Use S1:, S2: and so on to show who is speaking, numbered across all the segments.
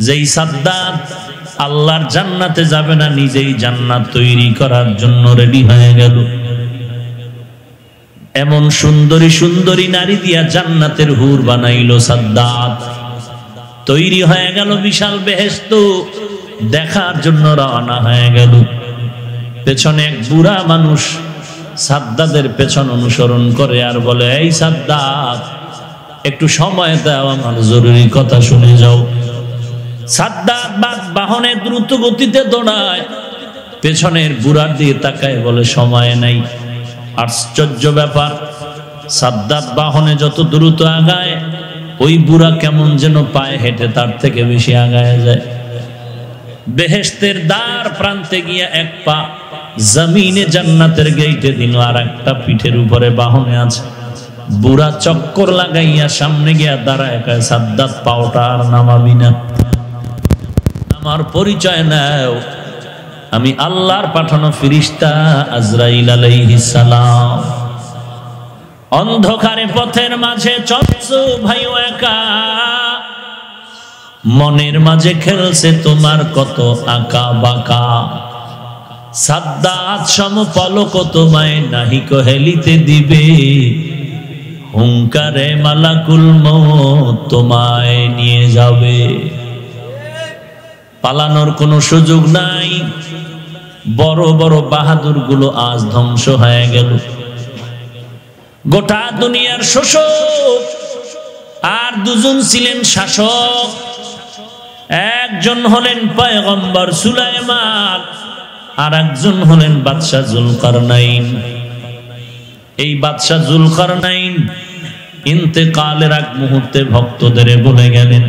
S1: যেই সাদ্দাত আল্লাহর জান্নাতে যাবে না, নিজেই জান্নাত তৈরি করার জন্য রেডি হয়ে গেল। এমন সুন্দরী সুন্দরী নারী দিয়া জান্নাতের হুর বানাইল সাদ্দাত। তৈরি হয়ে গেল বিশাল বেহেশত, দেখার জন্য রওনা হয়ে গেল। পেছনে এক বুড়া মানুষ সাদ্দাতের পেছন অনুসরণ করে আর বলে, এই সাদ্দাত, একটু সময় দাও, আমার জরুরি কথা শুনে যাও। সাদ্দাত বাহনে দ্রুত গতিতে দৌড়ায়, পেছনের বুড়ার দিয়ে তাকায়, বলে সময় নাই। আশ্চর্য ব্যাপার, সাদ্দাত বাহনে যত দ্রুত আগায়, ওই বুড়া কেমন যেন পায়ে হেঁটে তার থেকে বেশি আগায় যায়। বেহেশতের দ্বার প্রান্তে গিয়া এক পা জমিনে জান্নাতের গেইটে দিল, আর একটা পিঠের উপরে বাহনে আছে। বুড়া চক্কর লাগাইয়া সামনে গিয়া দাঁড়ায়, কয়, সাদ্দাত, পাওটা আর নামাবি না, আমার পরিচয় নাও, আমি আল্লাহর পাঠানো ফেরেশতা আজরাইল আলাইহিস সালাম। অন্ধকারে পথের মাঝে চলছো ভাইও একা, মনের মাঝে খেলছে তোমার কত আঁকা বাঁকা। সাদ্দাত সমপলক তোমায় নাহি হেলিতে দিবে, হুঙ্কারে মালাকুল মউত তোমায় নিয়ে যাবে। পালানোর কোনো সুযোগ নাই। বড় বড় বাহাদুর গুলো আজ ধ্বংস হয়ে গেল। গোটা দুনিয়ার শোষক আর দুজন ছিলেন শাসক। একজন হলেন পয়গম্বর সুলাইমান, আর একজন হলেন বাদশাহ জুলকারনাইন। এই বাদশাহ জুলকারনাইন ইন্তেকালের আগ মুহূর্তে ভক্তদের বলে গেলেন,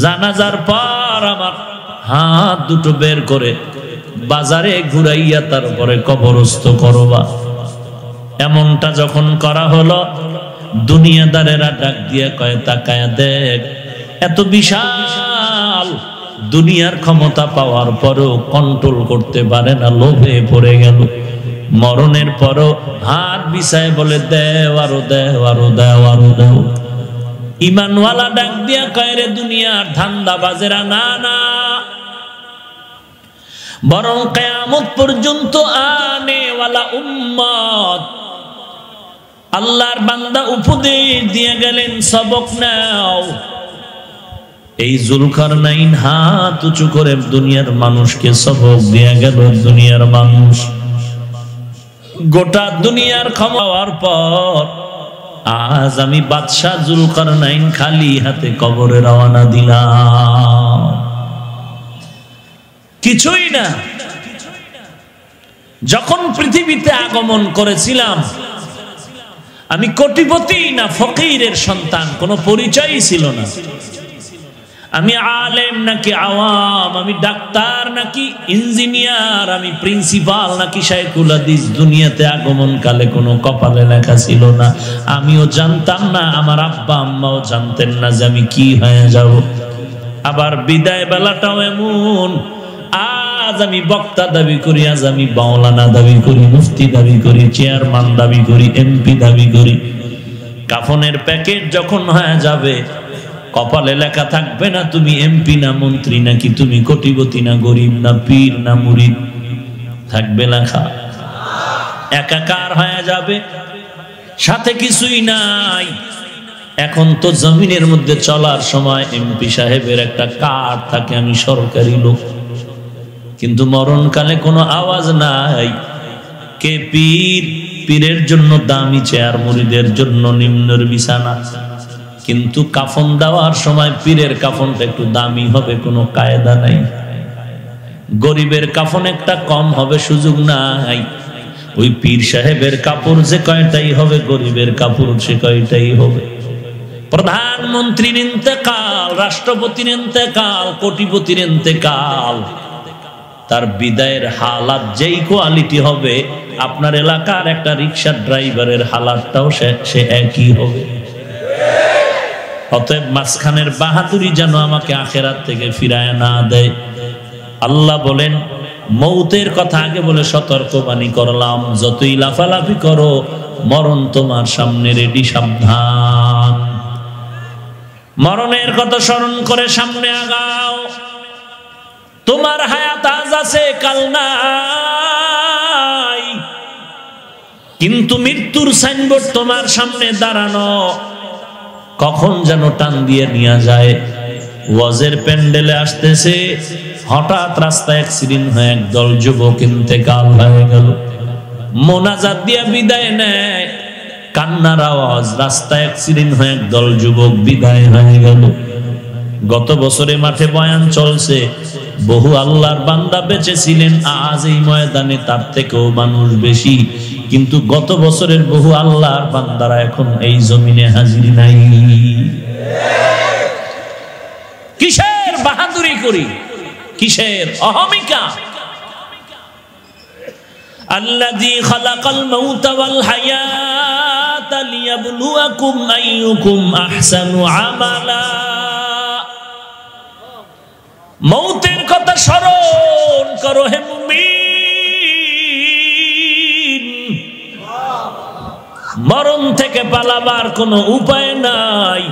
S1: জানাজার পর আমার হাত দুটো বের করে বাজারে ঘুরাইয়া তারপরে কবরস্থ করবা। এমনটা যখন করা হলো, দুনিয়াদারেরা ডাক দিয়া কয়, তাকায়া দেখ, এত বিশাল দুনিয়ার ক্ষমতা পাওয়ার পরও কন্ট্রোল করতে পারে না, লোভে পড়ে গেল। মরণের পরও হাত বিছায় বলে, দেও আরো দেও, আরো দেও, আরো দেও। ইমানওয়ালা ডাক দিয়া কয়, রে দুনিয়ার ধান্দাবাজেরা, না না, বরং কিয়ামত পর্যন্ত আনেওয়ালা উম্মত। আল্লাহর বান্দা উপদেশ দিয়ে গেলেন, সবক নাও। এই জুলকারনাইন হাত উঁচু করে দুনিয়ার মানুষকে সবক দিয়ে গেল। দুনিয়ার মানুষ গোটা দুনিয়ার ক্ষমার পর আজ আমি বাদশাহ জুলকারনাইন খালি হাতে কবরে রওনা দিলাম, কিছুই না। যখন পৃথিবীতে আগমন করেছিলাম, আমি কোটিপতি না ফকিরের সন্তান, কোনো পরিচয়ই ছিল না। আমি আলেম নাকি আওয়াম, আমি ডাক্তার নাকি ইঞ্জিনিয়ার, আমি প্রিন্সিপাল নাকি শাইখুল হাদিস, দুনিয়াতে আগমন কালে কোনো কপালে লেখা ছিল না। আমিও জানতাম না, আমার আব্বা আম্মাও জানতেন না যে আমি কি হয়ে যাব। আবার বিদায় বেলাটাও এমন, আজ আমি বক্তা দাবি করি, আজ আমি মাওলানা দাবি করি, মুফতি দাবি করি, চেয়ারম্যান দাবি করি, এমপি দাবি করি। কাফনের প্যাকেট যখন হয়ে যাবে, কপালে লেখা থাকবে না তুমি এমপি না মন্ত্রী, নাকি তুমি কোটিপতি না গরিব না পীর না মুরিদ, থাকবে লেখা একাকার হয়ে যাবে, সাথে কিছুই নাই। এখন তো জমিনের মধ্যে চলার সময় এমপি সাহেবের একটা কার্ড থাকে, আমি সরকারি লোক, কিন্তু মরণকালে কোনো আওয়াজ নাই। কে পীর, পীরের জন্য দামি চেয়ার, মুরিদের জন্য নিম্নের বিছানা। কিন্তু কাফন দেওয়ার সময় পীরের কাফনটা একটু দামি হবে, কোনো কায়দা নাই। গরিবের কাফন একটা কম হবে, সুযোগ নাই। ওই পীর সাহেবের কাপড় যে কয়টাই হবে, গরিবের কাপড় সে কয়টাই হবে। প্রধানমন্ত্রীর ইন্তেকাল, রাষ্ট্রপতির ইন্তেকাল, কোটিপতির ইন্তেকাল, তার বিদায়ের হালাত যেই কোয়ালিটি হবে, আপনার এলাকার একটা রিক্সার ড্রাইভারের হালাতটাও সে একই হবে। অতএব মাঝখানের বাহাদুরি যেন আমাকে আখেরাত থেকে ফিরায় না দেয়। আল্লাহ বলেন, মৌতের কথা আগে বলে সতর্কবাণী করলাম, যতই লাফালাফি করো, মরণ তোমার সামনে রেডি, সাবধান। মরণের কথা স্মরণ করে সামনে আগাও। তোমার হায়াত আজ আছে, কাল নাই, কিন্তু মৃত্যুর সাইনবোর্ড তোমার সামনে দাঁড়ানো, কখন যেন টান দিয়ে নিয়ে যায়। ওয়াজের প্যান্ডেলে আসতেছে, হঠাৎ রাস্তায় অ্যাক্সিডেন্ট হয়ে একদল যুবক ইন্তেকাল হয়ে গেল। মোনাজাত দিয়া বিদায় নেয়, কান্নার আওয়াজ, রাস্তায় অ্যাক্সিডেন্ট হয়ে একদল যুবক বিদায় হয়ে গেল। গত বছরে মাঠে বয়ান চলছে, বহু আল্লাহর বান্দা বেঁচে ছিলেন, আজ এই ময়দানে তার থেকেও মানুষ বেশি, কিন্তু গত বছরের বহু আল্লাহর বান্দারা এখন এই জমিনে হাজির নাই। কিসের বাহাদুরি করি, কিসের অহমিকা? আল্লাযী খালাকাল মাউতা ওয়াল হায়াতা লিয়াবলুয়াকুম আইয়ুকুম আহসানু আমালা। মৌতের কথা স্মরণ করো হে মুমিন, মরণ থেকে পালাবার কোনো উপায় নাই।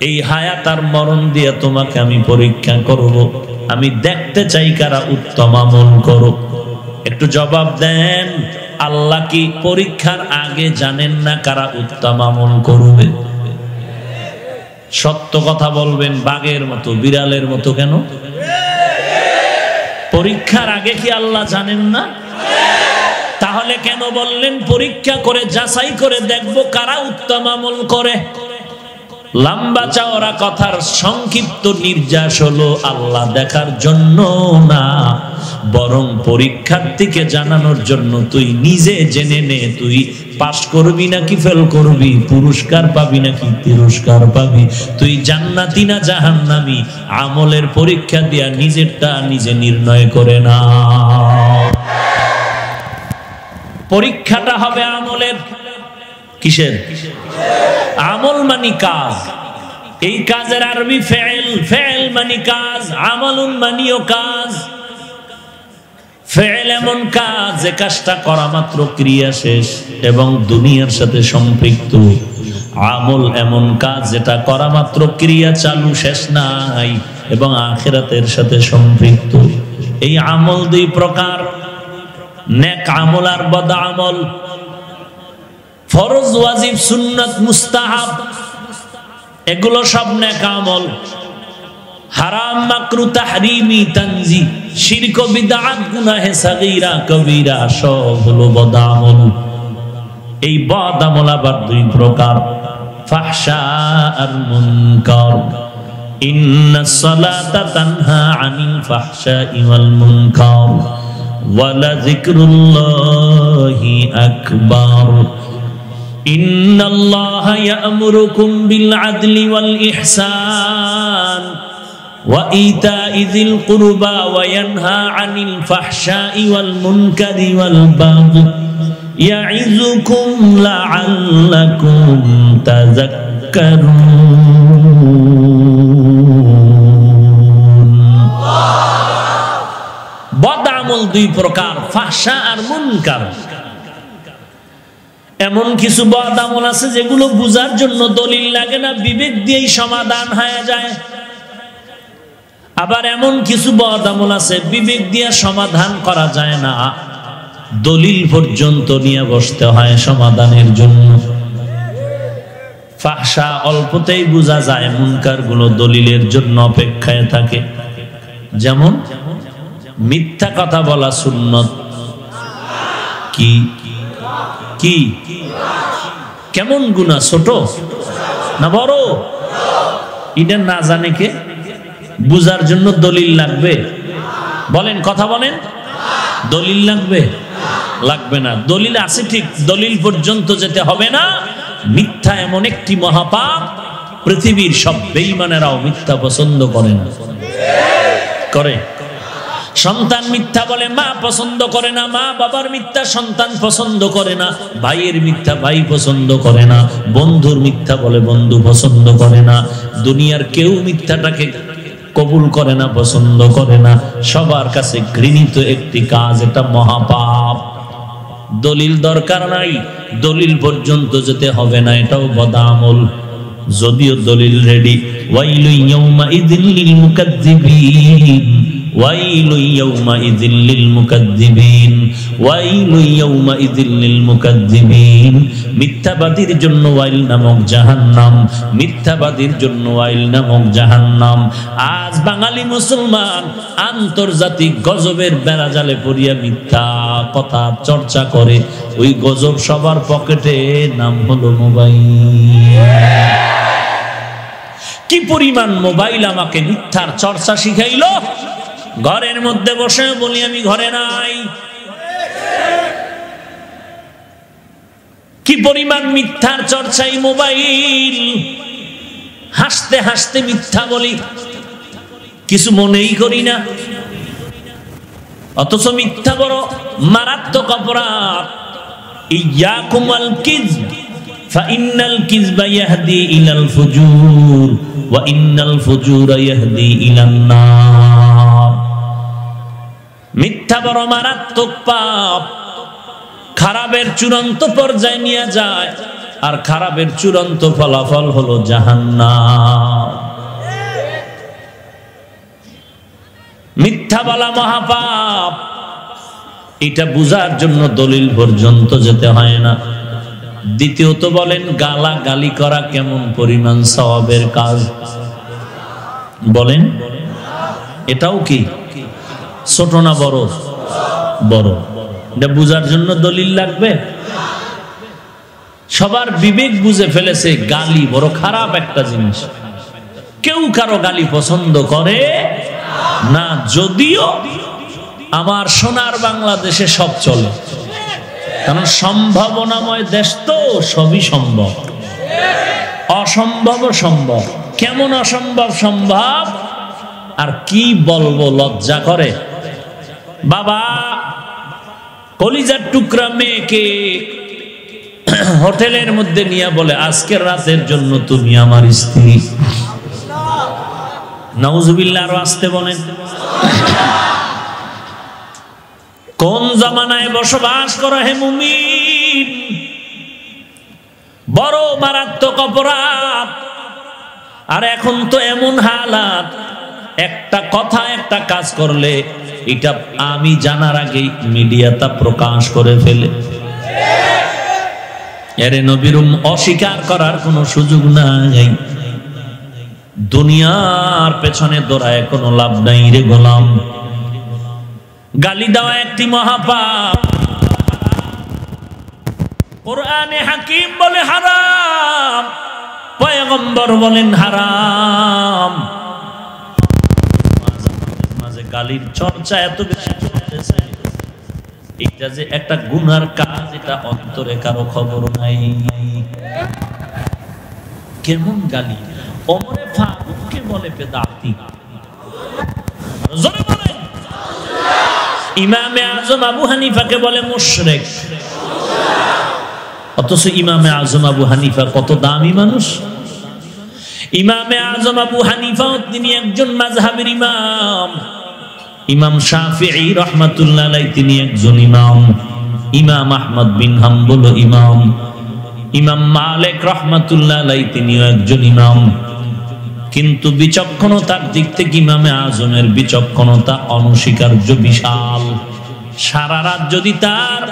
S1: এই হায়াত আর মরণ দিয়ে তোমাকে আমি পরীক্ষা করব, আমি দেখতে চাই কারা উত্তম আমল করো। একটু জবাব দেন, আল্লাহ কি পরীক্ষার আগে জানেন না কারা উত্তম আমল করবে? সত্য কথা বলবেন, বাঘের মতো বিড়ালের মতো কেন? পরীক্ষার আগে কি আল্লাহ জানেন না? তাহলে কেন বললেন পরীক্ষা করে যাচাই করে দেখবো কারা উত্তম আমল করে? লম্বা চওড়া কথার সংক্ষিপ্ত নির্যাস হলো আল্লাহ দেখার জন্য না, বরং পরীক্ষার্থীকে জানানোর জন্য। তুই নিজে জেনে নে, তুই পাস করবি নাকি ফেল করবি, পুরস্কার পাবি নাকি তিরস্কার পাবি, তুই জান্নাতি না জাহান্নামী। আমলের পরীক্ষা দিয়া নিজেরটা নিজে নির্ণয় করে না। পরীক্ষাটা হবে আমলের। কিসের? আমল মানে কাজ। এই কাজের আরবি ফেল, ফেল মানে কাজ, আমলুন মানিও কাজ। ফেল এমন কাজ যে কাজটা করা মাত্র ক্রিয়া শেষ এবং দুনিয়ার সাথে সম্পৃক্ত। আমল এমন কাজ যেটা করা মাত্র ক্রিয়া চালু, শেষ নাই এবং আখিরাতের সাথে সম্পৃক্ত। এই আমল দুই প্রকার, নেক আমল আর বদ আমল। ফরজ, ওয়াজিব, সুন্নাত, মুস্তাহাব এগুলো সব নেক আমল। হারাম, মাকরু, তাহরিমি, তানজি, শিরক, বিদআত, গুনাহে সাগীরা, কবীরা সব হলো বদ আমল। এই বদ আমল আবার দুই প্রকার, ফাহশা আর মুনকার। ইন্নাস সালাতা তানহা আনিল ফাহশাই ওয়াল মুনকার ওয়া লাযিকরুল্লাহি আকবার। ইন্নাল্লাহা ইয়া'মুরুকুম বিল আদলি ওয়াল ইহসান ওয়া ইতা'i যিল কুরবা ওয়া ইয়ানহা আনিল ফাহশাই ওয়াল মুনকারি ওয়াল বাগই ইয়া'iযুকুম লা'আল্লাকুম তাযাক্কারুন। বদ আমল দুই প্রকার, ফাহশা আর মুনকার। এমন কিছু বদ আমল আছে যেগুলো বুঝার জন্য দলিল লাগে না, বিবেক দিয়েই সমাধান হয়ে যায়। আবার এমন কিছু বদ আমল আছে বিবেক দিয়ে সমাধান করা যায় না, দলিল পর্যন্ত নিয়ে বসতে হয় সমাধানের জন্য। ফাহশা অল্পতেই বোঝা যায়, মুনকার গুলো দলিলের জন্য অপেক্ষায় থাকে। যেমন মিথ্যা কথা বলা সুন্নত। কি কি কেমন গুনাহ? ছোট না বড়? এটা না জানে কে? বুঝার জন্য দলিল লাগবে? বলেন, কথা বলেন। দলিল লাগবে? লাগবে না। দলিল আছে ঠিক, দলিল পর্যন্ত যেতে হবে না। মিথ্যা এমন একটি মহাপাপ, পৃথিবীর সব বেঈমানেরাও মিথ্যা পছন্দ করে না। করে? সন্তান মিথ্যা বলে, মা পছন্দ করে না। মা বাবার মিথ্যা সন্তান পছন্দ করে না। ভাইয়ের মিথ্যা ভাই পছন্দ করে না। বন্ধুর মিথ্যা বলে বন্ধু পছন্দ করে না। দুনিয়ার কেউ মিথ্যাটাকে কবুল করে না, পছন্দ করে না। সবার কাছে ঘৃণিত একটি কাজ, এটা মহাপাপ। দলিল দরকার নাই, দলিল পর্যন্ত যেতে হবে না, এটাও বদ আমল। যদিও দলিল রেডি। ওয়াইলু ইয়াউমাইযিল লিল মুকাজ্জিবিন, ওয়াইলু ইয়াউমাইযিল লিল মুকাজ্জিবিন, ওয়াইলু ইয়াউমাইযিল লিল মুকাজ্জিবিন। মিথ্যাবাদীর জন্য ওয়াইল নামক জাহান্নাম, মিথ্যাবাদীর জন্য ওয়াইল নামক জাহান্নাম। আজ বাঙালি মুসলমান আন্তর্জাতিক গজবের বেড়াজালে পড়িয়া মিথ্যা কথা চর্চা করে। ওই গজব সবার পকেটে, নাম হলো মোবাইল। কি পরিমাণ মোবাইল আমাকে মিথ্যার চর্চা শিখাইলো। ঘরের মধ্যে বসে বলি আমি ঘরে নাই। কি পরিমাণ মিথ্যার চর্চাই মোবাইল। হাসতে হাসতে মিথ্যা বলি, কিছু মনেই করি না। অথচ মিথ্যা বড় মারাত্মক অপরাধ। ইয়াকুমাল কিযব ফাইন্নাল কিযবা ইয়াহদি ইলাল ফুজুর ওয়া ইন্নাল ফুজুরা ইয়াহদি ইলান নার। মিথ্যা বড় মারাত্মক পাপ, খারাপের চূড়ান্ত পর্যায়ে নিয়ে যায়, আর খারাপের চূড়ান্ত ফলাফল হলো জাহান্নাম। মিথ্যা বলা মহাপাপ। এটা বুঝার জন্য দলিল পর্যন্ত যেতে হয় না। দ্বিতীয়ত বলেন, গালাগালি করা কেমন পরিমাণ সওয়াবের কাজ বলেন? এটাও কি ছোট না বড়? বড়। এটা বুঝার জন্য দলিল লাগবে? সবার বিবেক বুঝে ফেলেছে গালি বড় খারাপ একটা জিনিস। কেউ কারো গালি পছন্দ করে না। যদিও আমার সোনার বাংলাদেশে সব চলে, কারণ সম্ভাবনাময় দেশ তো, সবই সম্ভব। অসম্ভব সম্ভব। কেমন অসম্ভব সম্ভব? আর কি বলবো, লজ্জা করে। বাবা কলিজার টুকরা মেয়েকে হোটেলের মধ্যে নিয়ে বলে, আজকের রাতের জন্য তুমি আমার স্ত্রী। নাউজুবিল্লাহ। আরো আসতে বলেন। কোন জামানায় বসবাস করা হে মুমিন! বড় মারাত্মক অপরাধ। আর এখন তো এমন হালাত, একটা কথা একটা কাজ করলে এটা আমি জানার আগেই মিডিয়া তা প্রকাশ করে ফেলে। এরে নবীর অস্বীকার করার কোনো সুযোগ নাই। দুনিয়ার পেছনে দৌড়ায় কোনো লাভ নাই রে গোলাম। গালি দেওয়া একটি মহাপাপ। কোরআনে হাকিম বলে হারাম, পয়গম্বর বলেন হারাম। মাঝে গালির চর্চা এত বেশি চলতেছে, এটা যে একটা গুনার কাজ, এটা অন্তরে কারো খবর নাই। কেমন গালি! ওমরে ফারুককে বলে বেদাতি। জোরে বলেন। ইমামে আজম আবু হানিফাকে বলে মুশরিক। অথচ ইমামে আজম আবু হানিফা কত দামি মানুষ। ইমামে আজম আবু হানিফা তিনি একজন মাযহাবের ইমাম। ইমাম শাফিঈ রাহমাতুল্লাহ আলাইহি তিনি একজন ইমাম। ইমাম আহমদ বিন হাম্বল ইমাম। ইমাম মালিক রাহমাতুল্লাহ আলাইহি তিনিও একজন ইমাম। কিন্তু বিচক্ষণতার দিক থেকে ইমামে আজমের বিচক্ষণতা অনস্বীকার্য, বিশাল। সারা রাত যদি তার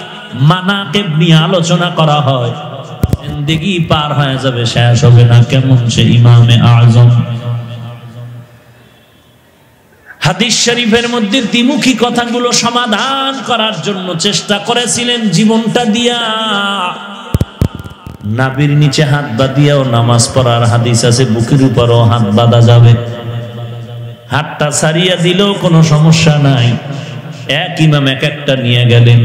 S1: মানাকিব নিয়ে আলোচনা করা হয়, জিন্দেগি পার হয়ে যাবে, শেষ হবে না। কেমন সে ইমামে আজম! হাদিস শরীফের মধ্যে দ্বিমুখী কথাগুলো সমাধান করার জন্য চেষ্টা করেছিলেন জীবনটা দিয়া। নাভির নিচে হাত বাঁধিয়াও নামাজ পড়ার হাদিস আছে, বুকের উপরও হাত বাঁধা যাবে। হাতটা ছাড়িয়া দিলেও কোনো সমস্যা নাই। এক ইমাম এক একটা নিয়ে গেলেন।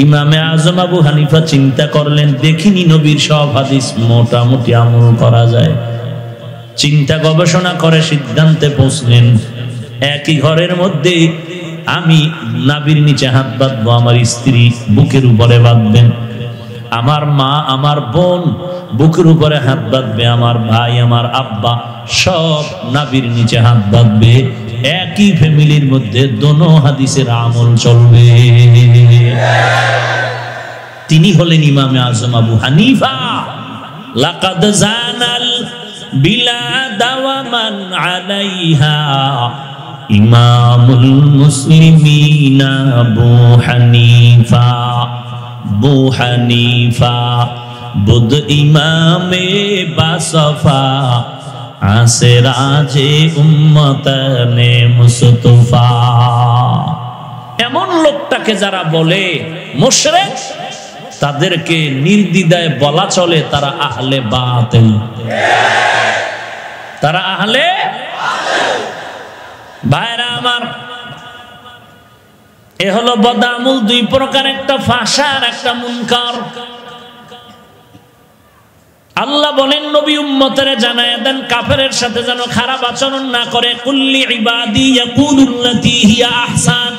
S1: ইমামে আজম আবু হানিফা চিন্তা করলেন, দেখিনি নবীর সব হাদিস মোটামুটি আমল করা যায়। চিন্তা গবেষণা করে সিদ্ধান্তে পৌঁছলেন, একই ঘরের মধ্যে আমি নাভির নিচে হাত বাঁধবো, আমার স্ত্রী বুকের উপরে বাঁধবেন। আমার মা আমার বোন বুকের উপরে হাত বাঁধবে, আমার ভাই আমার আব্বা সব নাভির নিচে হাত বাঁধবে। একই ফ্যামিলির মধ্যে দোনো হাদিসের আমল চলবে। তিনি হলেন ইমামে আজম আবু হানিফা। লাকাদ জানাল বিলা দাওয়ামান আলাইহা ইমামুল মুসলিমিনা আবু হানিফা বুধ ইমামে বাসফা আসে রাজে উম্মতনে মুস্তফা। এমন লোকটাকে যারা বলে মুশরিক, তাদেরকে নির্দ্বিধায় বলা চলে তারা আহলে বাতিল, তারা আহলে। ভাইরা আমার, এ হলো বদামুল দুই প্রকার, একটা ফাহশা আর একটা মুনকার। আল্লাহ বলেন নবী উম্মতেরে জানায় দেন কাফেরের সাথে যেন খারাপ আচরণ না করে। কুল্লি ইবাদি ইয়াকুলুল্লাতী হিয়া আহসান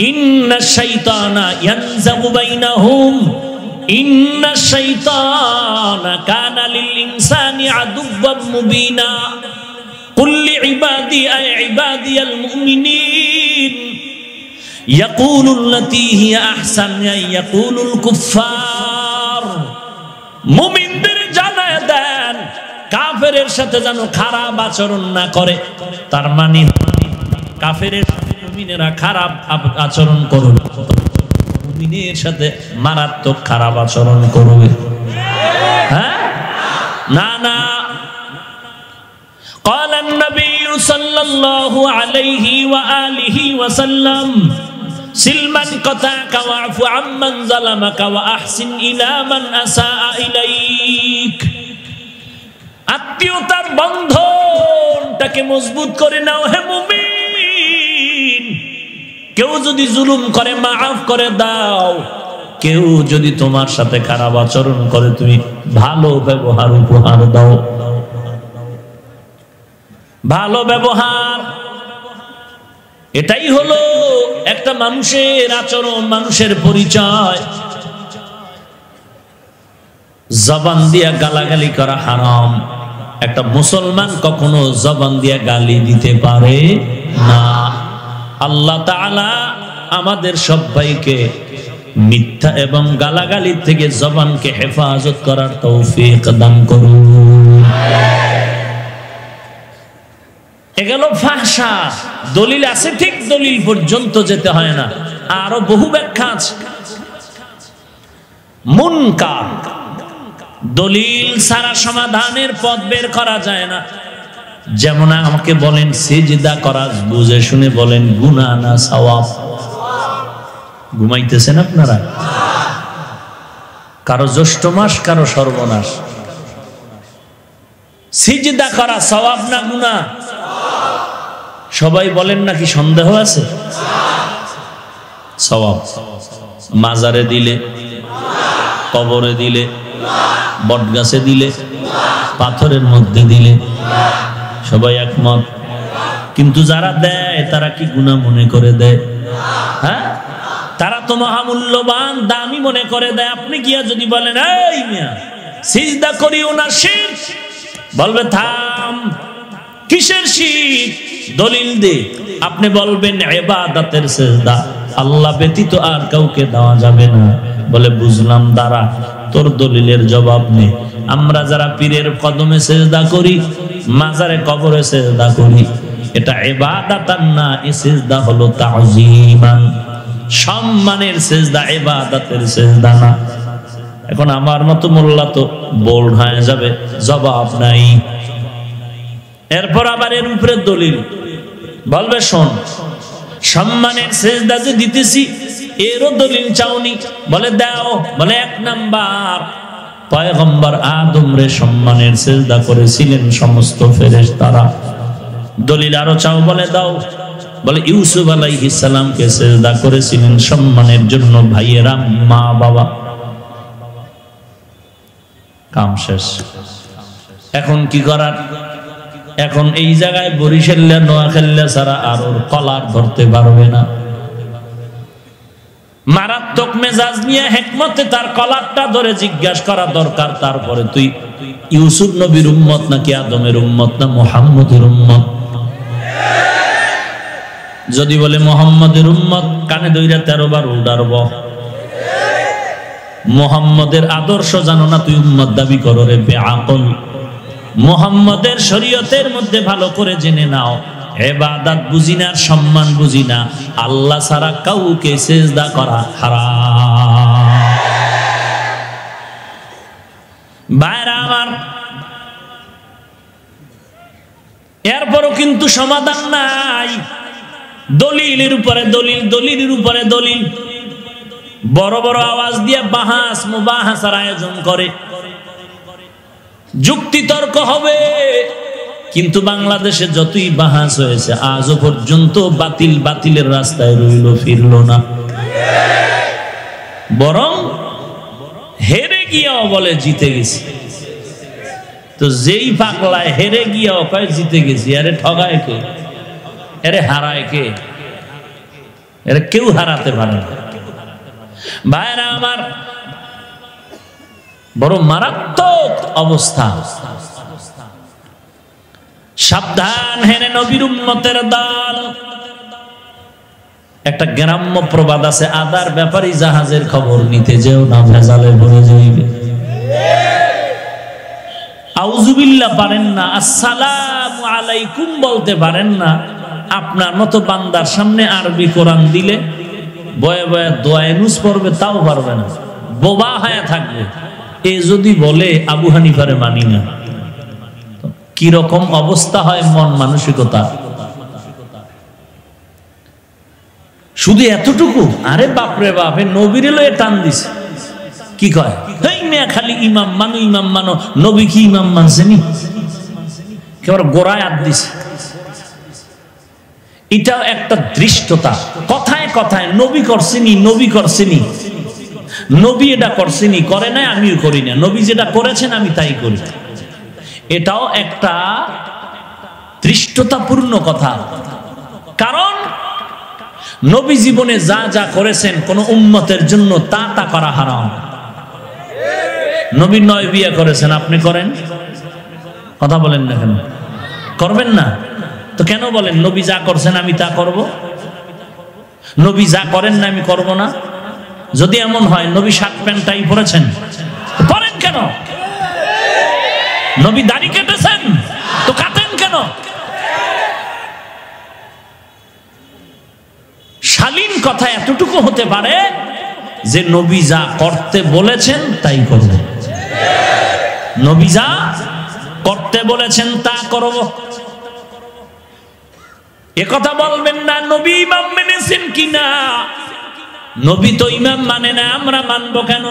S1: ইন্নাশ শাইতানা ইয়ানযাগু বাইনাহুম ইন্নাশ শাইতানা কানা লিল ইনসানি আদুওয়াম মুবিনা। কুল্লি ইবাদি আয় ইবাদিয়াল মুমিনিন ইয়াকুলুল্লাতী হিয়া আহসান ইয়াকুলুল কুফফার। মুমিনদের জানায় দেন কাফেরের সাথে যেন খারাপ আচরণ না করে। তার মানে কাফেরের সাথে মুমিনেরা খারাপ আচরণ করবে, মুমিনের সাথে মারাত্মক খারাপ আচরণ করবে। হ্যাঁ, না না। قال النبي صلى الله عليه وآله وسلم সিলমান কাতাকা ওয়াফু আম্মান যালামাকা ওয়া আহসিন ইলা মান আসাআ ইলাইক। আত্মীয়তার বন্ধনটাকে মজবুত করে নাও হে মুমিন। কেউ যদি জুলুম করে মাফ করে দাও, কেউ যদি তোমার সাথে খারাপ আচরণ করে তুমি ভালো ব্যবহার উপহার দাও। ভালো ব্যবহার, এটাই হলো একটা মানুষের আচরণ, মানুষের পরিচয়। জবান দিয়া গালাগালি করা হারাম। একটা মুসলমান কখনো জবান দিয়া গালি দিতে পারে না। আল্লাহ তাআলা আমাদের সবাইকে মিথ্যা এবং গালাগালি থেকে জবানকে হেফাজত করার তৌফিক দান করুন। এগুলো ফাহশা। দলিল আছে ঠিক, দলিল পর্যন্ত যেতে হয় না, আরো বহু ব্যাখ্যা আছে। মুনকার, দলিল ছাড়া সমাধানের পথ বের করা যায় না। যেমন আমাকে বলেন সিজদা করা, বুঝে শুনে বলেন গুনাহ না সওয়াব? ঘুমাইতেছেন আপনারা? কারো জ্যৈষ্ঠ মাস, কারো সর্বনাশ। সিজদা করা সওয়াব না গুনাহ? সবাই বলেন নাকি সন্দেহ আছে? সওয়াব। মাজারে দিলে, কবরে দিলে, বটগাছে দিলে, পাথরের মধ্যে দিলে, সবাই একমত। কিন্তু যারা দেয় তারা কি গুনাহ মনে করে দেয়? হ্যাঁ, তারা তো মহামূল্যবান, দামি মনে করে দেয়। আপনি গিয়া যদি বলেন এই মিয়া সিজদা করিও না, শিরক, বলবে থাম, কিসের শিরক? দলিল দে। আপনি বলবেন ইবাদতের সিজদা আল্লাহ ব্যতীত আর কাউকে দেওয়া যাবে না। বলে বুঝলাম, দাঁড়া, তোর দলিলের জবাব নে। আমরা যারা পীরের কদমে সিজদা করি, মাজারে কবরে সিজদা করি, এটা ইবাদাতান না, এই সিজদা হলো তাযীমান, সম্মানের সিজদা, ইবাদতের সিজদা না। এখন আমার মতো মোল্লা তো বোল্ড হয়ে যাবে, জবাব নাই। এরপর আবার এর উপরে দলিল বলবে, শোন, সম্মানের সিজদা যে দিতেছি এরও দলিল চাওনি? বলে দাও। বলে এক নাম্বার, পয়গম্বর আদম রে সম্মানের সিজদা করেছিলেন সমস্ত ফেরেশতারা। দলিল আরো চাও? বলে দাও। বলে ইউসুফ আলাইহিস সালামকে সিজদা করেছিলেন সম্মানের জন্য ভাইয়েরা, মা বাবা। কাম শেষ। এখন কি করার? এখন এই জায়গায় বরিশাল্লা, নোয়াখাল্লা ছাড়া আর ওর কলার ধরতে পারবে না। মারাত্মক মেজাজ নিয়ে হিকমতে তার কলারটা ধরে জিজ্ঞাসা করা দরকার, তারপরে তুই ইউসুফ নবীর উম্মত নাকি আদমের উম্মত না মুহাম্মদের উম্মত? যদি বলে মুহাম্মদের উম্মত, কানে দইরা 13 বার উল্টারব। মুহাম্মদের আদর্শ জানো না, তুই উম্মত দাবি করো রে বেআকল। মুহাম্মদের শরীয়তের মধ্যে ভালো করে জেনে নাও, ইবাদত বুঝি না, সম্মান বুঝি না, আল্লাহ ছাড়া কাউকে সিজদা করা হারাম। ভাইরা আমার, এরপরও কিন্তু সমাধান নাই। দলিলের উপরে দলিল, দলিলের উপরে দলিল, বড় বড় আওয়াজ দিয়ে বাহাস মুবাহাসার আয়োজন করে, যুক্তি তর্ক হবে। কিন্তু বাংলাদেশে যতই বাহাস হয়েছে আজও পর্যন্ত বাতিল বাতিলের রাস্তায় রইল, ফিরল না, বরং হেরে গিয়াও বলে জিতে গেছি। তো যেই পাগলায় হেরে গিয়াও কয় জিতে গেছি, আরে ঠগায় কে, আরে হারায় কে? আরে কেউ হারাতে পারে না। ভাইরা আমার, বড় মারাত্মক অবস্থা। সাবধান, হেরে নবীর উম্মতের দল। একটা গ্রাম্য প্রবাদ আছে, আদার ব্যাপারী জাহাজের খবর নিতে যেও না, ভেজালে ভরে যাইবে। আউযুবিল্লাহ পারেন না, আসসালামু আলাইকুম বলতে পারেন না। আপনার মতো বান্দার সামনে আরবি কোরআন দিলে বয়ে বয়ে দোয়ায়ে নুস পড়বে, তাও পারবে না, বোবা হয়ে থাকবে। এ যদি বলে আবু হানিফারে মানি না, কি রকম অবস্থা হয় মন মানসিকতা। শুধু এতটুকু, আরে বাপরে বাপ, নবীর লয়ে টান দিছে। কি কয়, এই মেয়ে খালি ইমাম মানো, ইমাম মানো, নবী কি ইমাম মানছেনি? কেবল গোড়ায় হাত দিছে। এটাও একটা দৃষ্টতা। কথায় কথায় নবী করছেনি, নবী করছেনি, নবী এটা করছেনি, করে নাই আমিও করি না, নবী যেটা করেছেন আমি তাই করি। এটাও একটা দৃষ্টতাপূর্ণ কথা। কারণ নবী জীবনে যা যা করেছেন কোন উম্মতের জন্য তা তা করা হারাম। নবী 9 বিয়ে করেছেন, আপনি করেন? কথা বলেন না কেন? করবেন না তো কেন বলেন নবী যা করছেন আমি তা করব? নবী যা করেন না আমি করব না? যদি এমন হয় নবী শার্ট প্যান্ট টাই পরেছেন, পরেন কেন? নবী দাড়ি কেটেছেন, তো কাটেন কেন? শালীন কথা এতটুকু হতে পারে যে নবী যা করতে বলেছেন তাই করব, নবী যা করতে বলেছেন তা করব। একথা বলবেন না নবী ইমাম মেনেছেন কিনা, নবী তো ইমাম মানে না, আমরা মানব কেন?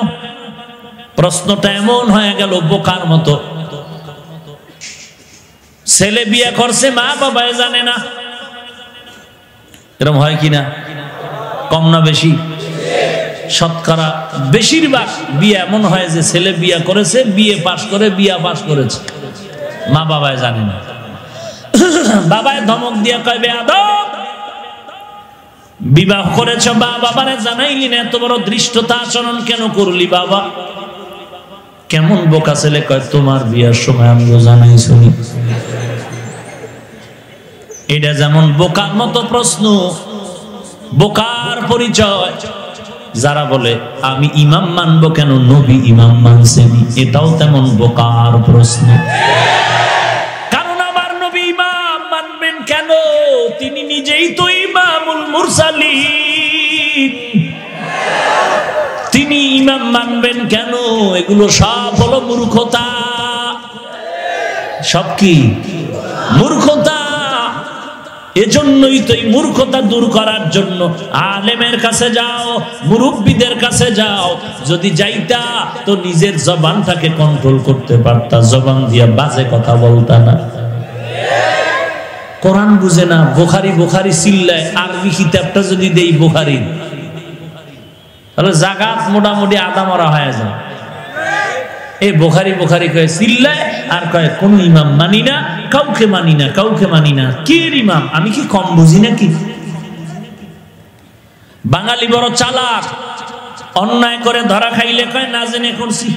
S1: প্রশ্নটা এমন হয়ে গেল বোকার মতো। ছেলে বিয়ে করছে, মা বাবাই জানে না, এরকম হয় কিনা? কম না বেশি? শতকরা বেশিরভাগ বিয়ে এমন হয় যে ছেলে বিয়ে করেছে, বিয়ে পাশ করে, বিয়া পাশ করেছে, মা বাবাই জানে না। বাবায় ধমক দিয়ে কয়, বেয়াদব, বিবাহ করেছ বা বাবারে জানাইলি না, এত বড় দৃষ্টতা আচরণ কেন করলি বাবা? কেমন বোকা ছেলে, কয় তোমার বিয়ার সময় আমিও জানাই শুনি। এটা যেমন বোকার মতো প্রশ্ন, বোকার পরিচয়। যারা বলে আমি ইমাম মানবো কেন, নবী ইমাম মানছেনি, এটাও তেমন বোকার প্রশ্ন। কারণ আমার নবী ইমাম মানবেন কেন? তিনি নিজেই তো ইমামুল মুরসালিন, তিনি ইমাম মানবেন কেন? এগুলো সব হলো মূর্খতা। সব কি মূর্খতা। এজন্যই তো এই মূর্খতা দূর করার জন্য আলেমের কাছে যাও, মুরব্বীদের কাছে যাও। যদি যাইতা তো নিজের জবানটাকে কন্ট্রোল করতে পারতা, জবান দিয়া বাজে কথা বলতা না। কোরআন বুঝে না, বুখারী বুখারী চিল্লায়, আরবি কিতাবটা যদি দেই বুখারী, তাহলে জাগাত মোটামুটি আদা মরা হয়ে যায়। এই বুখারী বুখারী কয়ে চিল্লায় আর কয় কোন ইমাম মানি না, কাউকে মানি না, কাউকে মানি না। কি ইমাম? আমি কি কম বুঝি নাকি? বাঙালি বড় চালাক, অন্যায় করে ধরা খাইলে কয় না জেনে করছি।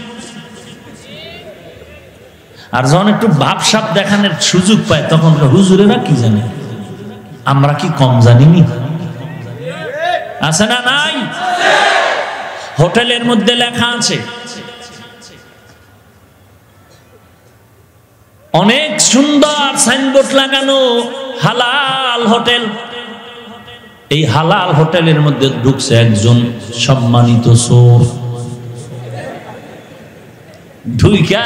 S1: আর যখন একটু ভাবসাব দেখানোর সুযোগ পায় তখন হুজুরেরা কি জানে, আমরা কি কম জানিনি? আছে না নাই? হোটেলের মধ্যে লেখা আছে অনেক সুন্দর সাইনবোর্ড লাগানো হালাল হোটেল। এই হালাল হোটেলের মধ্যে ঢুকছে একজন সম্মানিত চোর। ঢুইকা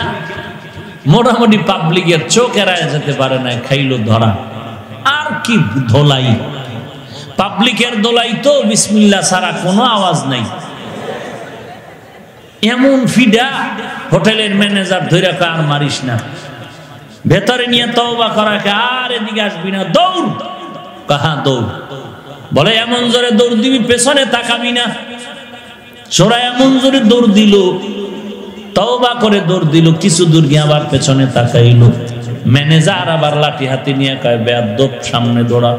S1: মোটামুটি পাবলিকের চোখ এড়ায় যেতে পারে না, খাইলো ধরা। আর কি ধোলাই, পাবলিকের দোলাই তো বিসমিল্লাহ ছাড়া কোনো আওয়াজ নাই। এমন ফিডা হোটেলের ম্যানেজার ধরে আর মারিস না, ভেতরে নিয়ে তওবা করা, আর এদিকে আসবি না, দৌড়। কাহা দৌড়? বলে এমন জোরে দৌড় দিবি পেছনে তাকাবি না। চোরা এমন জোরে দৌড় দিল, তওবা করে দৌড় দিল, কিছু দূর গিয়ে আবার পেছনে তাকাইলো। ম্যানেজার আবার লাঠি হাতে নিয়ে কয় বেয়াদব, সামনে দৌড়া।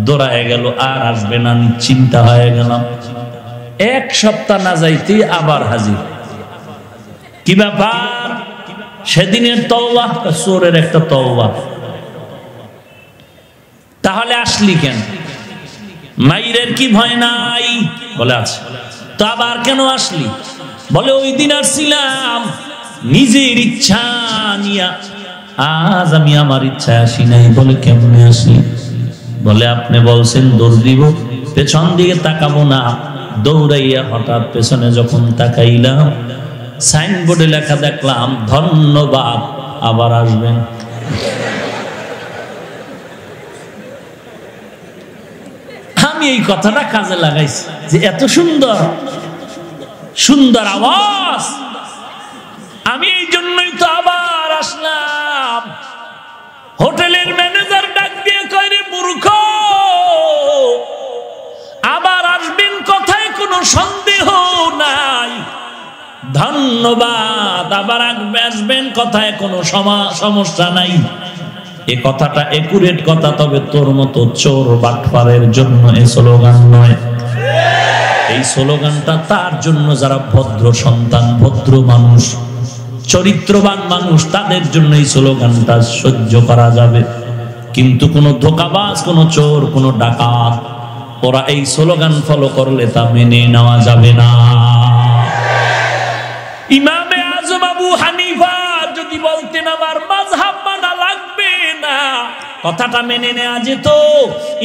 S1: দৌড়ায় গেল, আর আসবে না, নিশ্চিন্তা হয়ে গেলাম। এক সপ্তাহ না যাইতে আবার হাজির। কি ব্যাপার? সেদিনের তওবা, চোরের একটা তওবা। তাহলে আসলি কেন? মাইরের কি ভয় নাই? বলে আছে। তো আবার কেন আসলি? বলে ওই দিন আসছিলাম নিজের ইচ্ছা নিয়া, আজ আমি আমার ইচ্ছায় আসি নাই। বলে কেমনে আসলি? বলে আপনি বলছেন দৌড় দিব, পেছন দিকে তাকাবো না। দৌড়াইয়া হঠাৎ পেছনে যখন তাকাইলাম, সাইনবোর্ডে লেখা দেখলাম ধন্যবাদ, আবার আসবেন। আমি এই কথাটা কাজে লাগাইছি যে এত সুন্দর সুন্দর আওয়াজ, আমি এই জন্যই তো আবার আসলাম। হোটেলের ম্যানেজার ডাক দিয়ে কয়, রে মূর্খ, আবার আসবেন কথায় কোনো সন্দেহ নাই। ধন্যবাদ, আবার আসবেন কথায় কোনো সমস্যা নাই। এ কথাটা একুরেট কথা, তবে তোর মতো চোর বাটপারের জন্য এই স্লোগান নয়। এই স্লোগানটা তার জন্য যারা ভদ্র সন্তান, ভদ্র মানুষ, চরিত্রবান মানুষ, তাদের জন্য এই স্লোগানটা সহ্য করা যাবে। কিন্তু কোনো ধোঁকাবাজ, কোনো চোর, কোনো ডাকাত, ওরা এই স্লোগান ফলো করলে তা মেনে নেওয়া যাবে না। ইমামে আজম আবু হানিফা যদি বলতেন আমার মাযহাব মানা লাগবে না, কথাটা মেনে নেওয়া যেত।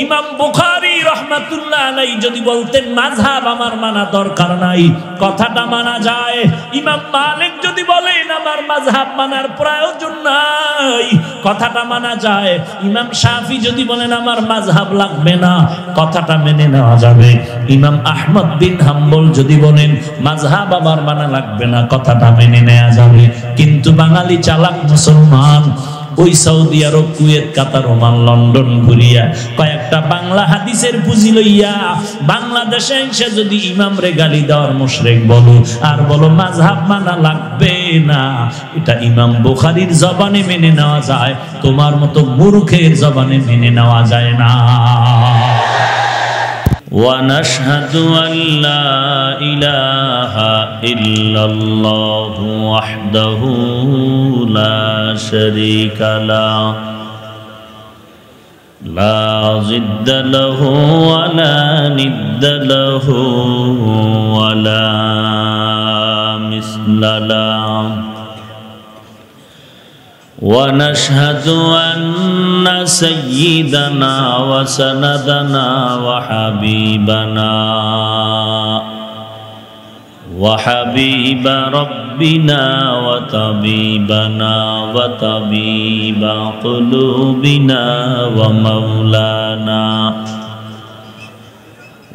S1: ইমাম বুখারী রাহমাতুল্লাহ আলাইহি যদি বলতেন মাযহাব আমার মানা দরকার নাই, কথাটা মানা যায়। ইমাম মালিক যদি বলেন আমার মাযহাব মানার প্রয়োজন নাই, কথাটা মানা যায়। ইমাম শাফি যদি বলেন আমার মাযহাব লাগবে না, কথাটা মেনে নেওয়া যাবে। ইমাম আহমদ বিন হাম্বল যদি বলেন মাযহাব আমার মানা লাগবে না, কথাটা মেনে নেওয়া যাবে। কিন্তু বাঙালি চালাক মুসলমান ওই সৌদি আরব, কুয়েত, কাতার, ওমান, লন্ডন ঘুরিয়া কয়েকটা বাংলা হাদিসের পুঁজি লইয়া বাংলাদেশে এসে যদি ইমাম রে গালি দেওয়ার মুশরিক বলো আর বলো মাযহাব মানা লাগবে না, এটা ইমাম বুখারীর জবানে মেনে নেওয়া যায়, তোমার মতো মূর্খের জবানে মেনে নেওয়া যায় না। ونشهد أن لا إله إلا الله وحده لا شريك له لا ضد له ولا ند له ولا مثل له ونشهد أن سيدنا وسندنا وحبيب ربنا وطبيبنا وطبيب قلوبنا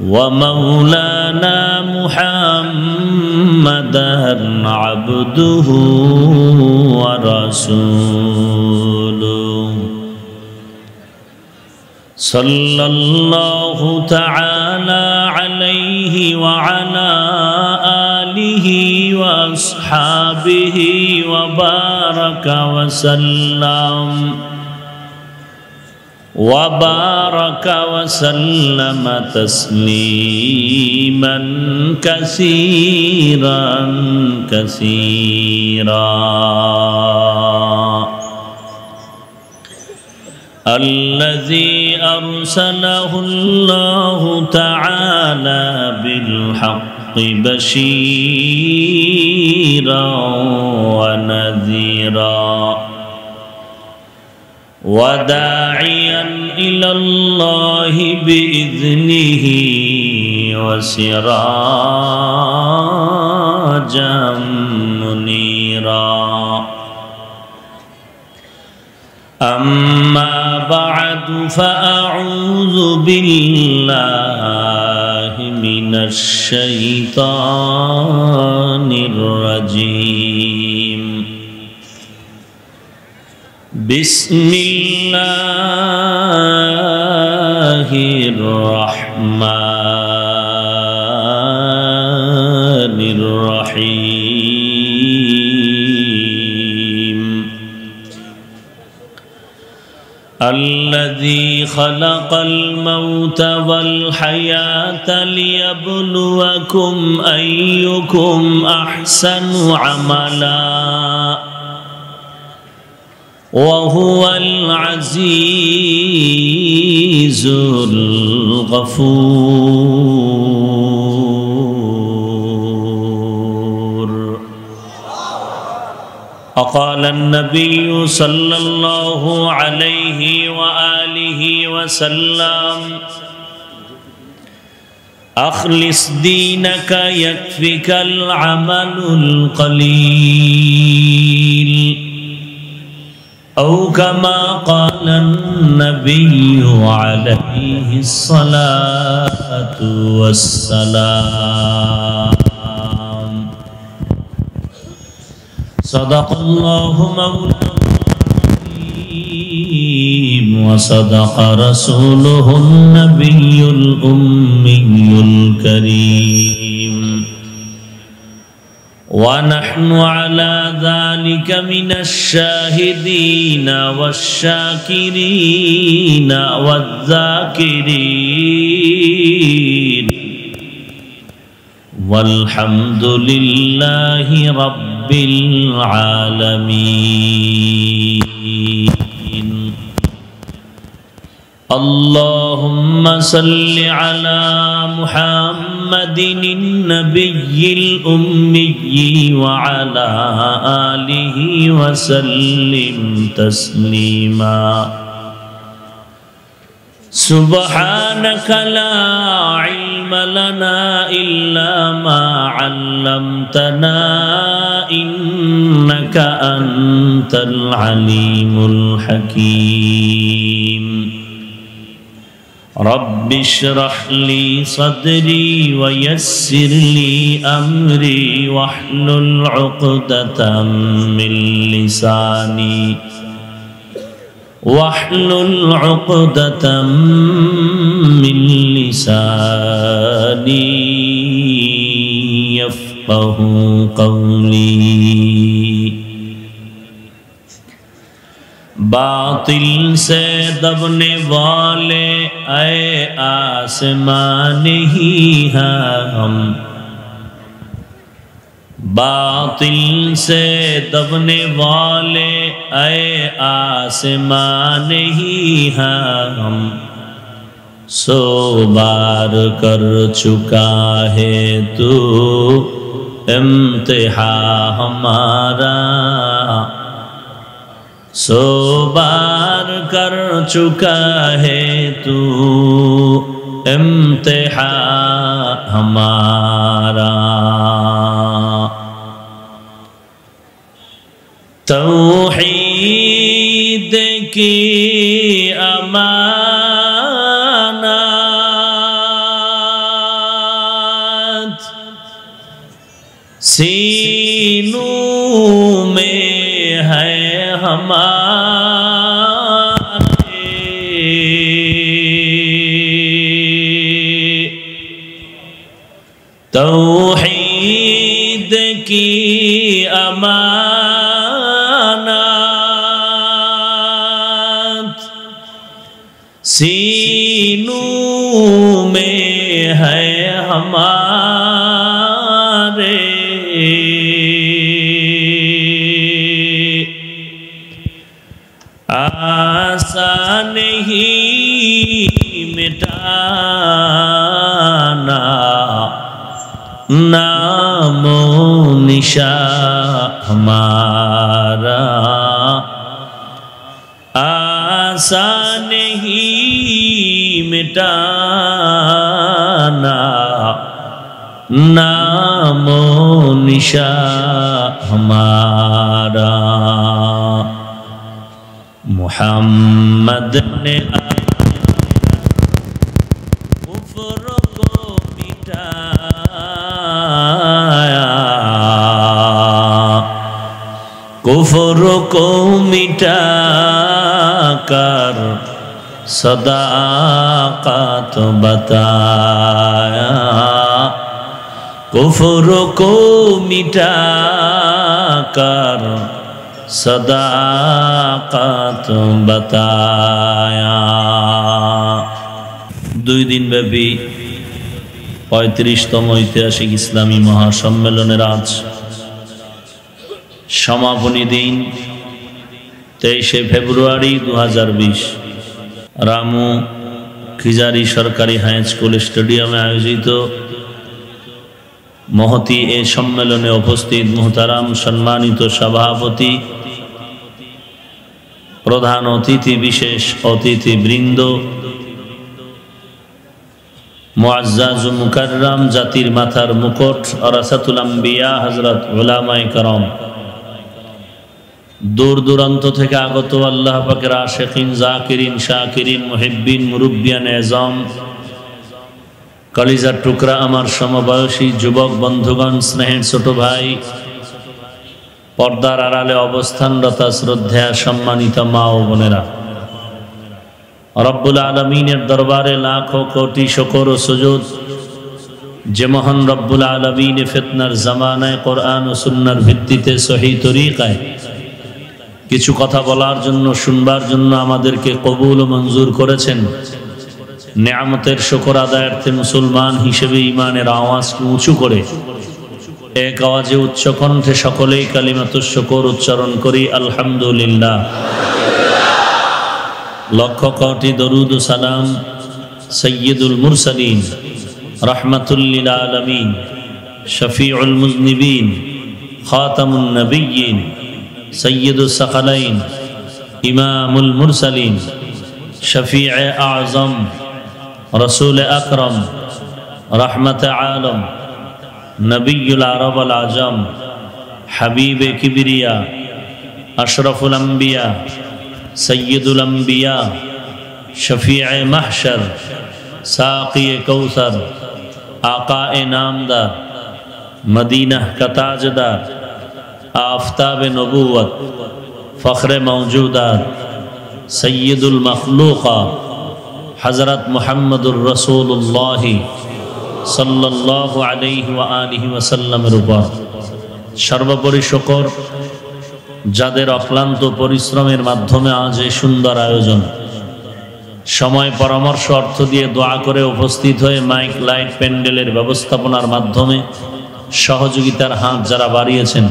S1: ومولانا محمدا عبده ورسوله صلى الله تعالى عليه وعلى آله وأصحابه وبارك وسلم تسليما كثيرا الذي أرسله الله تعالى بالحق بشيرا ونذيرا وداعيا إلى الله بإذنه وسراجا منيرا أما بعد فأعوذ بالله من الشيطان الرجيم بسم الله الرحمن الرحيم الذي خلق الموت والحياة ليبلوكم أيكم أحسن عملا وهو العزيز الغفور. وقال النبي صلى الله عليه وآله وسلم أخلص دينك يكفك العمل القليل أو كما قال النبي عليه الصلاة والسلام. صدق الله مولانا وصدق رسوله النبي الأمي الكريم ونحن على ذلك من الشاهدين والشاكرين والذاكرين والحمد لله رب العالمين. اللهم صل على محمد النبي الأمي وعلى آله وسلم تسليما. سبحانك لا علم لنا إلا ما علمتنا إنك أنت العليم الحكيم. رب اشرح لي صدري ويسر لي أمري واحلل عقدة من لساني يفقه قولي. باطل سے دبنے والے اے آسمان ہی ہم، باطل سے دبنے والے اے آسمان ہی ہم، سو بار کر چکا ہے تو امتحان ہمارا، سو بار کر چکا ہے تو امتحان ہمارا. توحید کی امانت سینوں میں ہے ہمارے، توحید کی امانت سینوں میں ہے ہمارے، آسان نہیں مٹانا نام و نشان ہمارا، नहीं मिटाना नामो निशा हमारा। मुहम्मद ने कुफ्र को मिटाया, कुफ्र को मिटा कर सदाकत बताया, कुफ्र को मिटा कर सदाकत बताया। 2 दिन ব্যাপী 35তম ঐতিহাসিক ইসলামী মহাসম্মেলনের আজ সমাপনী দিন 23শে ফেব্রুয়ারি 2020 রামু খিজারি সরকারি হাই স্কুল স্টেডিয়ামে আয়োজিত মহতি এ সম্মেলনে উপস্থিত মুহতারাম সম্মানিত সভাপতি, প্রধান অতিথি, বিশেষ অতিথিবৃন্দ, মুআজ্জাজ মুকাররম, জাতির মাথার মুকুট, ওরাসাতুল আম্বিয়া হযরত উলামায়ে কেরাম, দূর দূরান্ত থেকে আগত আল্লাহ পাকের আশিকিন, জাকিরিন, শাকিরিন, মুহিব্বিন, মুরব্বিয়ান এজম, কলিজার টুকরা আমার সমবয়সী যুবক বন্ধুগণ, স্নেহের ছোট ভাই, পর্দার আড়ালে অবস্থানরত শ্রদ্ধা সম্মানিত মা ও বোনেরা, রব্বুল আলামিনের দরবারে লাখো কোটি শুকর ও সুজুদ যে মহান রব্বুল আলামিন ফিতনার জামানায় কোরআন ও সুন্নাহর ভিত্তিতে সহিহ তরিকায় কিছু কথা বলার জন্য, শুনবার জন্য আমাদেরকে কবুল ও মঞ্জুর করেছেন। নেয়ামতের শুকর আদায়ার্থে মুসলমান হিসেবে ঈমানের আওয়াজ উঁচু করে এক আওয়াজে উচ্চ কণ্ঠে সকলেই কালিমাতুশ শুকর উচ্চারণ করি, আলহামদুলিল্লাহ। লক্ষ কোটি দরুদ ও সালাম সাইয়্যিদুল মুরসালিন, রাহমাতুল লিল আলামিন, শফিউল মুজনিবিন, খাতামুন নবিয়্যিন, সৈয়দুস সাকালাইন, ইমামুল মুরসালিন, শফিয়ে আযম, রসুল আকরম, রহমত আলম, নবিয়ুল আরব আল আজম, হাবিবে কিবরিয়া, আশরফুল আম্বিয়া, সৈয়দুল আম্বিয়া, শফিয়ে মাহশর, সাকিয়ে কৌসর, আকায়ে নামদার, মদিনা का ताजदार, आफताब नबूवत, फ़ख्र मौजूदात, सैयदुल मखलूक़ा हज़रत मुहम्मदुर रसूलुल्लाह सल्लल्लाहु अलैहि व आलिहि वसल्लमेर উপর সর্বোপরি শুকর যাদের অক্লান্ত পরিশ্রমের মাধ্যমে আজ এই সুন্দর আয়োজন, সময় পরামর্শ অর্থ দিয়ে দোয়া করে উপস্থিত হয়ে মাইক লাইট প্যান্ডেলের ব্যবস্থাপনার মাধ্যমে সহযোগিতার হাত যারা বাড়িয়েছেন,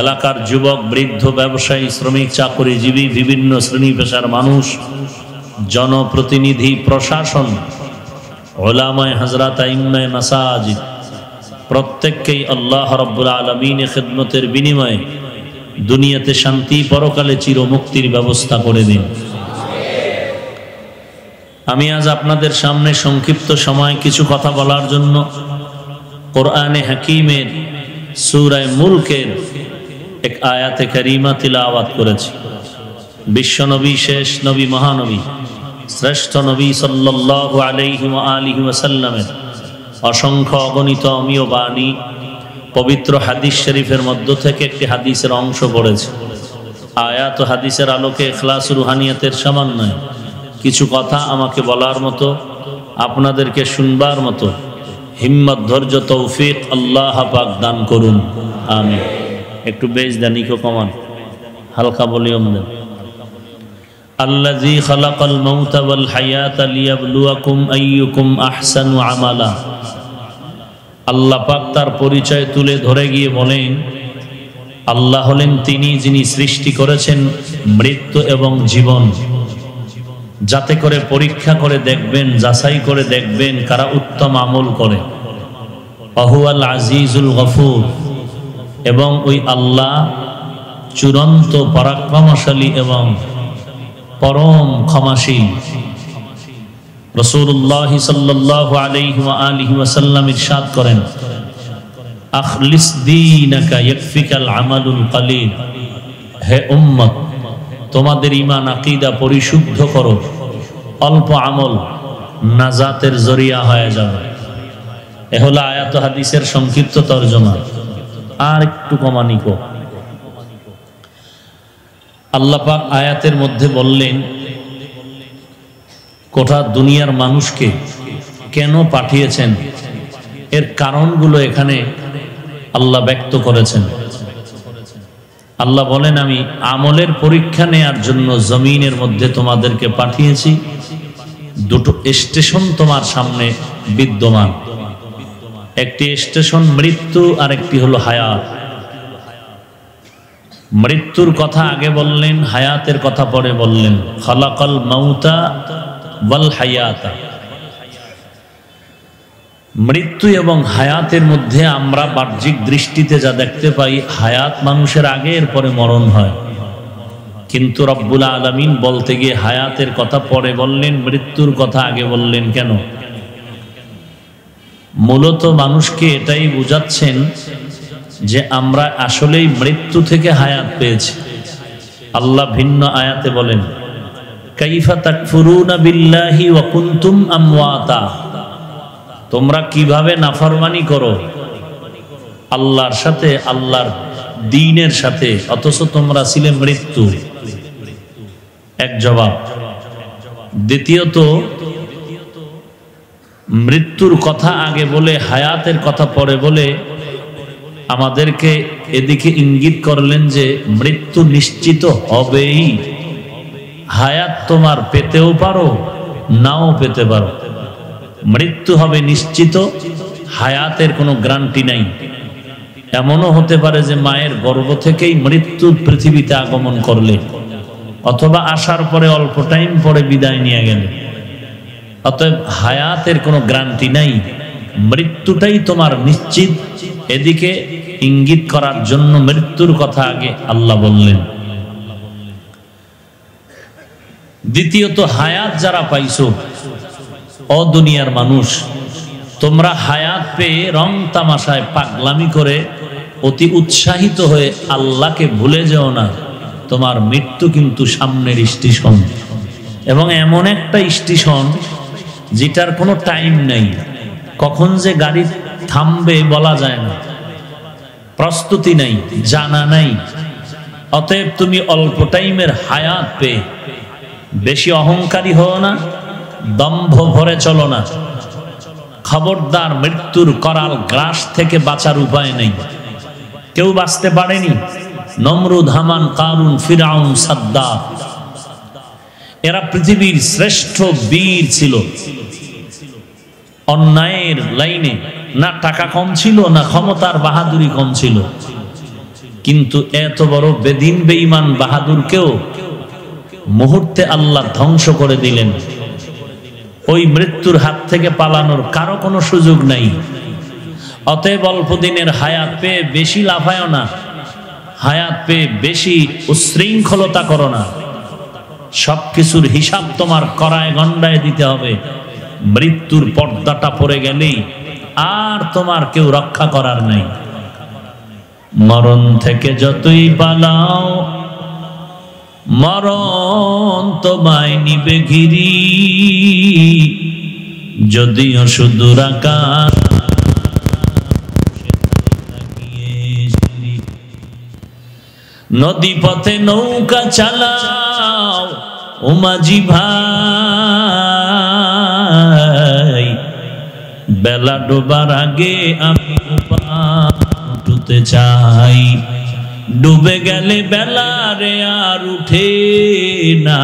S1: এলাকার যুবক, বৃদ্ধ, ব্যবসায়ী, শ্রমিক, চাকরিজীবী, বিভিন্ন শ্রেণী পেশার মানুষ, জনপ্রতিনিধি, প্রশাসন, উলামায়ে হযরত, আইম্মায়ে মাসাজিদ, প্রত্যেককেই আল্লাহ রাব্বুল আলামিনের খিদমতের বিনিময়ে দুনিয়াতে শান্তি, পরকালে চিরমুক্তির ব্যবস্থা করে দিন। আমি আজ আপনাদের সামনে সংক্ষিপ্ত সময় কিছু কথা বলার জন্য কোরআনে হাকিমের সূরা মুলকের এক আয়াতে কারিমা তিলাওয়াত করেছি। বিশ্বনবী, শেষ নবী, মহানবী, শ্রেষ্ঠ নবী সাল্লাল্লাহু আলাইহি ওয়া আলিহি ওয়াসাল্লামের অসংখ্য অগণিত অমীয় বাণী, পবিত্র হাদিস শরীফের মধ্য থেকে একটি হাদিসের অংশ পড়েছি। আয়াত ও হাদিসের আলোকে ইখলাস রুহানিয়াতের সমন্বয়ে কিছু কথা আমাকে বলার মতো, আপনাদেরকে শুনবার মতো হিম্মত, ধৈর্য, তৌফিক আল্লাহ পাক দান করুন, আমিন। একটু বেশ দেন, ইকো কমান, হালকা ভলিউম দেন। আল্লাযী খালাকাল মাউতা ওয়াল হায়াতা লিয়াবলুয়াকুম আইয়ুকুম আহসানু আমালা। আল্লাহ পাক তার পরিচয় তুলে ধরে গিয়ে বলেন, আল্লাহ হলেন তিনি যিনি সৃষ্টি করেছেন মৃত্যু এবং জীবন, যাতে করে পরীক্ষা করে দেখবেন, যাচাই করে দেখবেন কারা উত্তম আমল করে। আহুয়াল আজিজুল গফুর, এবং ওই আল্লাহ চূড়ান্ত পরাক্রমশালী এবং পরম ক্ষমাশীল। রাসূলুল্লাহ সাল্লাল্লাহু আলাইহি ওয়া আলিহি ওয়াসাল্লাম ইরশাদ করেন, আখলিস দীনাকা ইয়াকফিকাল আমালুল কলিল। হে উম্মত, তোমাদের ঈমান আকীদা পরিশুদ্ধ করো, অল্প আমল নাজাতের জরিয়া হয়ে যাবে। এ হলো আয়াত হাদিসের সংক্ষিপ্ত তরজমা। আর একটু কমানিকো, আল্লাহ পাক আয়াতের মধ্যে বললেন গোটা দুনিয়ার মানুষকে কেন পাঠিয়েছেন, এর কারণগুলো এখানে আল্লাহ ব্যক্ত করেছেন। আল্লাহ বলেন, আমি আমলের পরীক্ষা নেয়ার জন্য জমিনের মধ্যে তোমাদেরকে পাঠিয়েছি। দুটো স্টেশন তোমার সামনে বিদ্যমান, একটি স্টেশন মৃত্যু আর একটি হলো হায়াত। মৃত্যুর কথা আগে বললেন, হায়াতের কথা পরে বললেন। খালাকাল মাউতা ওয়াল হায়াতা। মৃত্যু এবং হায়াতের মধ্যে আমরা বাহ্যিক দৃষ্টিতে যা দেখতে পাই, হায়াত মানুষের আগে এর পরে মরণ হয়, কিন্তু রব্বুল আলামিন বলতে গিয়ে হায়াতের কথা পরে বললেন, মৃত্যুর কথা আগে বললেন কেন? মূলত মানুষকে এটাই বোঝাচ্ছেন যে আমরা আসলেই মৃত্যু থেকে হায়াত পেয়েছি। আল্লাহ ভিন্ন আয়াতে বলেন, কাইফা তাকফুরুনা বিল্লাহি ওয়া কুনতুম আমওয়াতা। তোমরা কিভাবে নাফরমানি করো আল্লাহর সাথে, আল্লাহর দ্বীনের সাথে, অথচ তোমরা ছিলে মৃত্যু। এক জবাব। দ্বিতীয়ত, মৃত্যুর কথা আগে বলে হায়াতের কথা পরে বলে আমাদেরকে এদিকে ইঙ্গিত করলেন যে মৃত্যু নিশ্চিত হবেই। হায়াত তোমার পেতেও পারো, নাও পেতে পারো। মৃত্যু হবে নিশ্চিত, হায়াতের কোনো গ্যারান্টি নাই। এমনও হতে পারে যে মায়ের গর্ভ থেকেই মৃত্যু পৃথিবীতে আগমন করলে, অথবা আসার পরে অল্প টাইম পরে বিদায় নিয়ে গেলে। অতএব হায়াতের কোনো গ্যারান্টি নাই, মৃত্যুটাই তোমার নিশ্চিত। এদিকে ইঙ্গিত করার জন্য মৃত্যুর কথা আগে আল্লাহ বললেন। দ্বিতীয়ত, হায়াত যারা পাইছো, ও দুনিয়ার মানুষ, তোমরা হায়াত পেয়ে রং তামাশায় পাগলামি করে অতি উৎসাহিত হয়ে আল্লাহকে ভুলে যেও না। তোমার মৃত্যু কিন্তু সামনের স্টেশন, এবং এমন একটা স্টেশন যেটার কোনো টাইম নাই, কখন যে গাড়ি থামবে বলা যায় না, প্রস্তুতি নাই, জানা নাই। অতএব তুমি অল্প টাইমের হায়াত পেয়ে বেশি অহংকারী হও না, দম্ভ ভরে চলো না। খবরদার, মৃত্যুর করাল গ্রাস থেকে বাঁচার উপায় নেই। কেউ বাঁচতে পারেনি। নমরুদ, হামান, কারুন, ফিরাউন, সাদ্দাত, এরা পৃথিবীর শ্রেষ্ঠ বীর ছিল। অন্যায়ের লাইনে না টাকা কম ছিল, না ক্ষমতার বাহাদুরি কম ছিল, কিন্তু এত বড় বেদিন বেঈমান বাহাদুরকেও মুহূর্তে আল্লাহ ধ্বংস করে দিলেন। ওই মৃত্যুর হাত থেকে পালানোর কারো কোনো সুযোগ নাই। অতএব অল্প দিনের হায়াত পেয়ে বেশি লাফায়ও না, হায়াত পেয়ে বেশি উচ্ছৃঙ্খলতা করো না। সবকিছুর হিসাব তোমার করায় গন্ডায় দিতে হবে। মৃত্যুর পর্দাটা পড়ে গেলেই আর তোমার কেউ রক্ষা করার নাই। মরণ থেকে যতই পালাও, মরণ তোমায় নিবে ঘিরি। যদিও সুদূর আকাশ, নদী পথে নৌকা চালাও ও মাঝি ভাই। বেলা ডোবার আগে আমি উঠতে চাই। ডুবে গেলে বেলা রে আর উঠে না,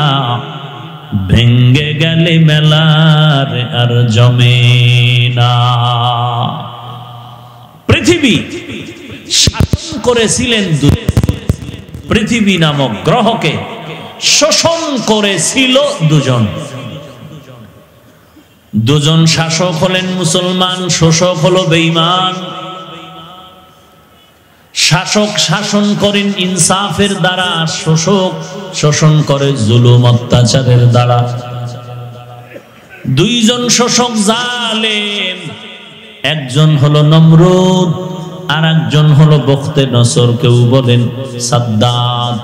S1: ভেঙ্গে গেলে মেলা রে আর জমে না। পৃথিবী শাসন করেছিলেন, পৃথিবী নামক গ্রহকে শোষণ করেছিল দুজন শাসক হলেন মুসলমান, শোষক হলো বেঈমান। শাসক শাসন করেন ইনসাফের দ্বারা, শোষক শোষণ করে জুলুম অত্যাচারের দ্বারা। দুইজন শোষক জালেম, একজন হলো নমরুদ আর একজন হলো বখতে নসর, কেউ বলেন সাদ্দাত।